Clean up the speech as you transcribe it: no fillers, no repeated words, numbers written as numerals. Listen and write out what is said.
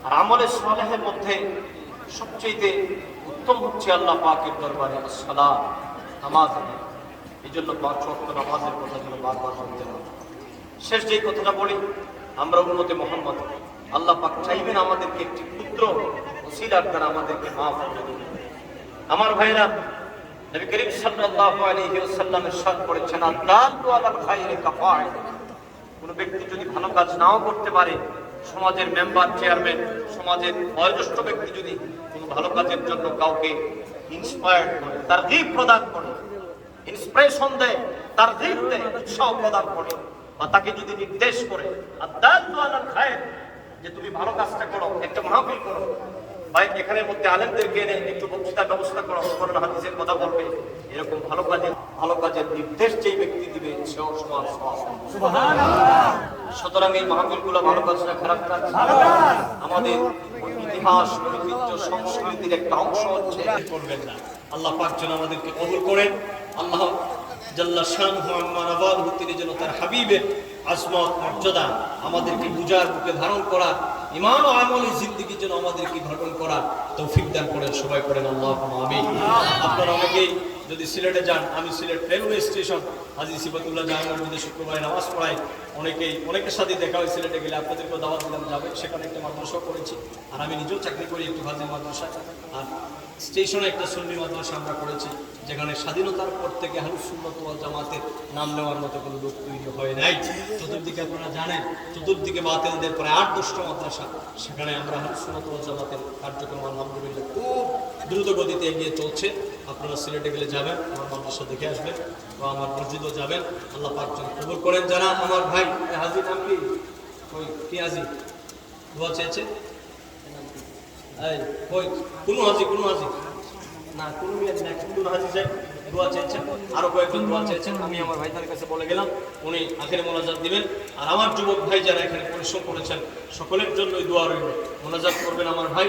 আর আমলে সালেহের মধ্যে সবচেয়ে উত্তম হচ্ছে আল্লাহ পাকের দরবারে সালাত, নামাজ। এই জন্য 5 ওয়াক্ত নামাজের কথা যেন বারবার বলতে হবে। শেষ যেই কথাটা বলি, আমরা উম্মতে মুহাম্মদ, আল্লাহ পাক চাইবেন আমাদেরকে একটি পুত্র ওসিলার দ্বারা আমাদেরকে মাফ করে দেবেন। আমার ভাইরা, নবী করিম সাল্লাল্লাহু আলাইহি ওয়াসাল্লাম ইরশাদ করেছেন, আদাল্লু আলাল খায়রি কাফাইল। কোন ব্যক্তি যদি ভালো কাজ নাও করতে পারে, সমাজের মেম্বার, চেয়ারম্যান, সমাজের বয়োজ্যেষ্ঠ ব্যক্তি যদি কোনো ভালো কাজের জন্য কাউকে ইন্সপায়ার্ড করে, তারগীব প্রদান করে, ইন্সপিরেশন দেয়, তারগীব দেয়, উৎসাহ প্রদান করে, বা তাকে যদি নির্দেশ করে, আদাল্লু আলাল খায়র, যে তুমি ভালো কাজটা করো, একটা মাহফিল করো, ভাই এখানের মধ্যে আলেমদেরকে এনে একটু বক্তৃতার ব্যবস্থা করো, কোরআন হাদিসের কথা বলবে, এরকম ভালো কাজের নির্দেশ যেই ব্যক্তি দিবে সেও সমান সওয়াব। সুবহানাল্লাহ। সুতরাং এই মাহফিলগুলো ভালো কাজ না খারাপ কাজ, আমাদের ইতিহাস, ঐতিহ্য, সংস্কৃতির একটা অংশ হচ্ছে, করবেন না। আল্লাহ পাক যেন আমাদেরকে কবুল করেন। আল্লাহ জাল্লা শানুহু আম্মা নাওয়ালহু, তিনি যেন তার হাবিবের আজমত মর্যাদা আমাদেরকে বুঝার, বুকে ধারণ করার, ঈমান ও আমলে জিন্দেগি যেন আমাদেরকে গঠন করার তৌফিক দান করেন। সবাই করেন আল্লাহুম্মা আমিন। আপনারা অনেকেই যদি সিলেটে যান, আমি সিলেট রেলওয়ে স্টেশন হাজী সিফাতুল্লাহ জামে মসজিদে শুক্রবারে নামাজ পড়াই। অনেকের সাথে দেখা হয়, সিলেটে গেলে আপনাদেরকেও দাওয়াত দিলাম, যাবেন। সেখানে একটা মাদ্রাসা করেছি, আর আমি নিজেও চাকরি করি একটি ফাজিল মাদ্রাসায়। আর স্টেশনে একটা সুন্নি মাদ্রাসা আমরা করেছি, যেখানে স্বাধীনতার পর থেকে আহলুস সুন্নাত ওয়াল জামাতের নাম নেওয়ার মতো কোনো লোক তৈরি হয় নাই। চতুর্দিকে আপনারা জানেন, চতুর্দিকে বাতিলদের প্রায় 8-10টা মাদ্রাসা, সেখানে আমরা আহলুস সুন্নাত ওয়াল জামাতের কার্যক্রম আলহামদুলিল্লাহ খুব দ্রুত গতিতে এগিয়ে চলছে। আপনারা সিলেটে গেলে যাবেন, আমার মাদ্রাসা দেখে আসবেন, বা আমার মসজিদও যাবেন। আল্লাহ পাক যেন কবুল করেন। যারা আমার ভাই হাজী, নাম কি? কি হাজী দোয়া চেয়েছে? কোন হাজী না, কোন হাজী সাহেব দোয়া চেয়েছেন, আরো কয়েকজন দোয়া চেয়েছেন। আমি আমার ভাইদের কাছে বলে গেলাম, উনি আখেরে মোনাজাত দিবেন। আর আমার যুবক ভাই যারা এখানে পরিশ্রম করেছেন, সকলের জন্যই দোয়া রইল, মোনাজাত করবেন আমার ভাই।